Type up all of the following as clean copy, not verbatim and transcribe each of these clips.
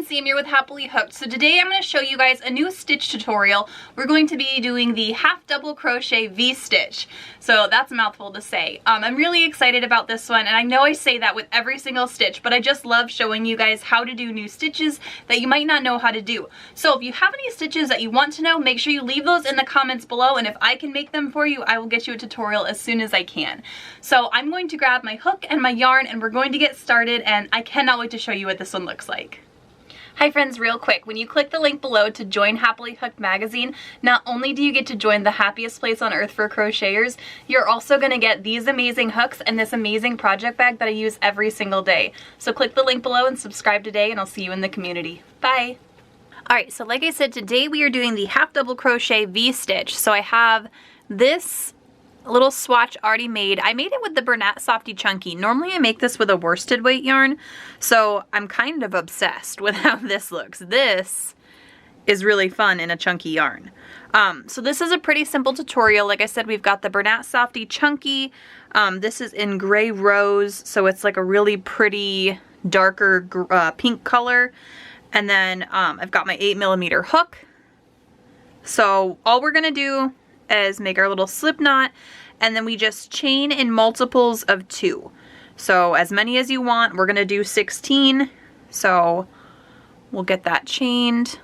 friends, Sam here with Happily Hooked. So today I'm going to show you guys a new stitch tutorial. We're going to be doing the half double crochet V-stitch. So that's a mouthful to say. I'm really excited about this one, and I know I say that with every single stitch, but I just love showing you guys how to do new stitches that you might not know how to do. So if you have any stitches that you want to know, make sure you leave those in the comments below, and if I can make them for you, I will get you a tutorial as soon as I can. So I'm going to grab my hook and my yarn, and we're going to get started, and I cannot wait to show you what this one looks like. Hi friends, real quick, when you click the link below to join Happily Hooked magazine, not only do you get to join the happiest place on earth for crocheters, you're also going to get these amazing hooks and this amazing project bag that I use every single day. So click the link below and subscribe today, and I'll see you in the community. Bye! Alright, so like I said, today we are doing the half double crochet V-stitch. So I have this little swatch already made. I made it with the Bernat Softy Chunky. Normally I make this with a worsted weight yarn, so I'm kind of obsessed with how this looks. This is really fun in a chunky yarn. So this is a pretty simple tutorial. Like I said, we've got the Bernat Softy Chunky. This is in Gray Rose, so it's like a really pretty darker pink color. And then I've got my 8mm hook. So all we're gonna do is make our little slip knot, and then we just chain in multiples of 2. So as many as you want. We're gonna do 16, so we'll get that chained.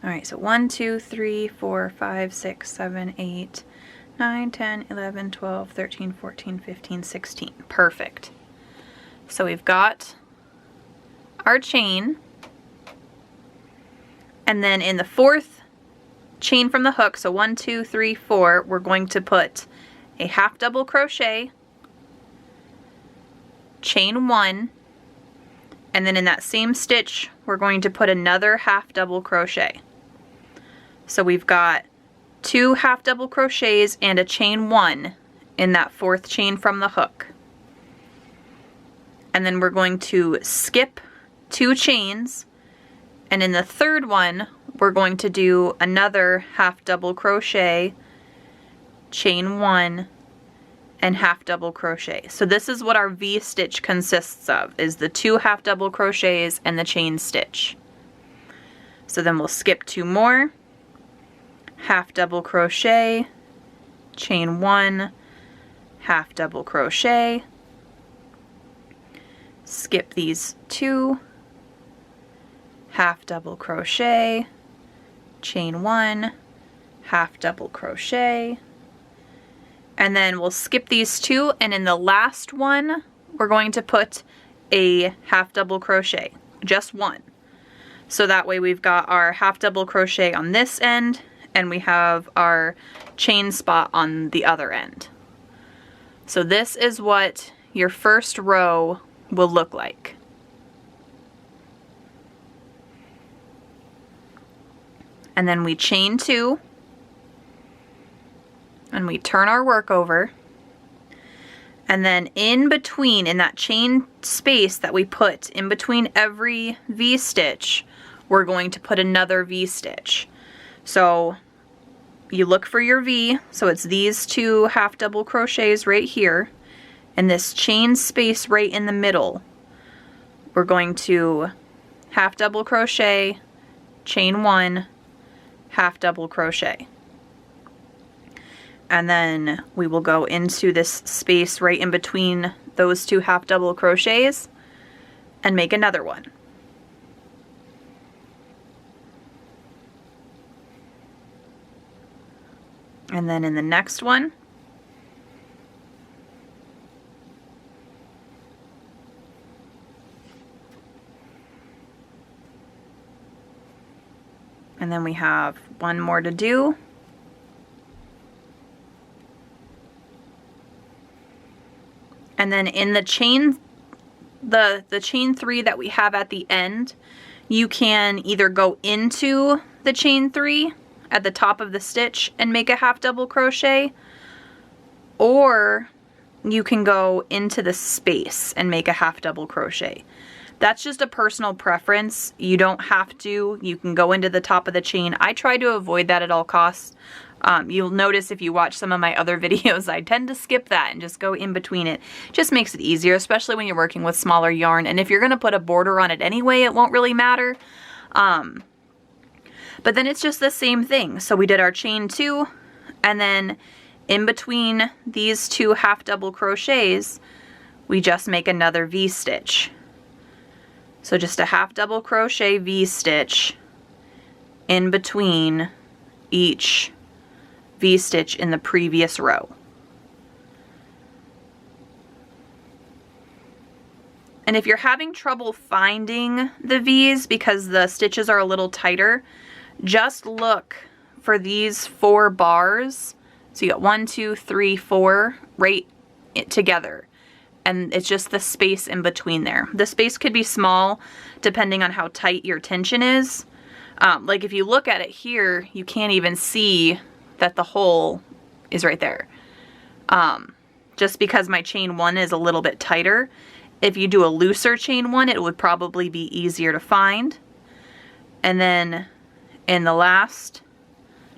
Alright, so 1, 2, 3, 4, 5, 6, 7, 8, 9, 10, 11, 12, 13, 14, 15, 16. Perfect. So we've got our chain, and then in the fourth chain from the hook, so 1, 2, 3, 4, we're going to put a half double crochet, chain 1, and then in that same stitch we're going to put another half double crochet. So we've got 2 half double crochets and a chain 1 in that fourth chain from the hook. And then we're going to skip 2 chains, and in the third one we're going to do another half double crochet, chain 1, and half double crochet. So this is what our V-stitch consists of, is the 2 half double crochets and the chain stitch. So then we'll skip 2 more, half double crochet, chain 1, half double crochet, skip these 2, half double crochet, chain 1, half double crochet, and then we'll skip these 2, and in the last one we're going to put a half double crochet, just 1. So that way we've got our half double crochet on this end, and we have our chain spot on the other end. So this is what your first row will look like. And then we chain 2, and we turn our work over, and then in between, in that chain space that we put in between every V-stitch, we're going to put another V-stitch. So you look for your V, so it's these 2 half double crochets right here, and this chain space right in the middle. We're going to half double crochet, chain 1, half double crochet. And then we will go into this space right in between those 2 half double crochets and make another one. And then in the next one, and then we have 1 more to do. And then in the chain, the chain 3 that we have at the end, you can either go into the chain 3 at the top of the stitch and make a half double crochet, or you can go into the space and make a half double crochet. That's just a personal preference. You don't have to. You can go into the top of the chain. I try to avoid that at all costs. You'll notice if you watch some of my other videos, I tend to skip that and just go in between it. Just makes it easier, especially when you're working with smaller yarn. And if you're going to put a border on it anyway, it won't really matter. But then it's just the same thing. So we did our chain 2, and then in between these 2 half double crochets, we just make another V-stitch. So just a half double crochet V-stitch in between each V-stitch in the previous row. And if you're having trouble finding the V's because the stitches are a little tighter, just look for these 4 bars. So you got 1, 2, 3, 4 right together. And it's just the space in between there. The space could be small depending on how tight your tension is. Like if you look at it here, you can't even see that the hole is right there. Just because my chain 1 is a little bit tighter. If you do a looser chain 1, it would probably be easier to find. And then in the last,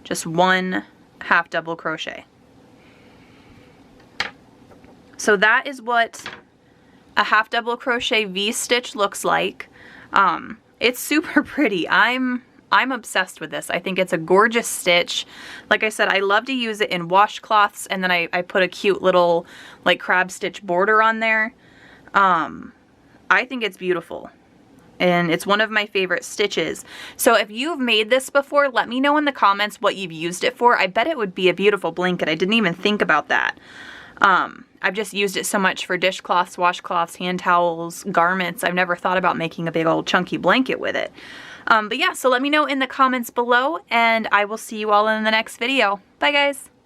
just 1 half double crochet. So that is what a half double crochet V-stitch looks like. It's super pretty. I'm obsessed with this. I think it's a gorgeous stitch. Like I said, I love to use it in washcloths, and then I put a cute little like crab stitch border on there. I think it's beautiful. And it's one of my favorite stitches. So if you've made this before, let me know in the comments what you've used it for. I bet it would be a beautiful blanket. I didn't even think about that. I've just used it so much for dishcloths, washcloths, hand towels, garments. I've never thought about making a big old chunky blanket with it. But yeah, so let me know in the comments below, and I will see you all in the next video. Bye guys!